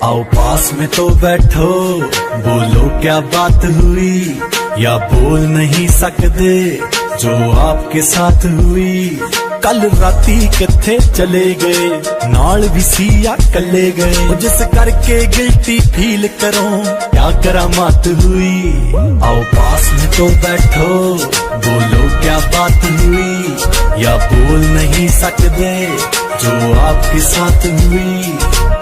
आओ पास में तो बैठो, बोलो क्या बात हुई, या बोल नहीं सकते जो आपके साथ हुई। कल राती किथे चले गए, नाल भी सी या कले गए, जिस करके गिल्टी फील करो क्या करामात हुई। आओ पास में तो बैठो, बोलो क्या बात हुई, या बोल नहीं सकते जो आपके साथ हुई।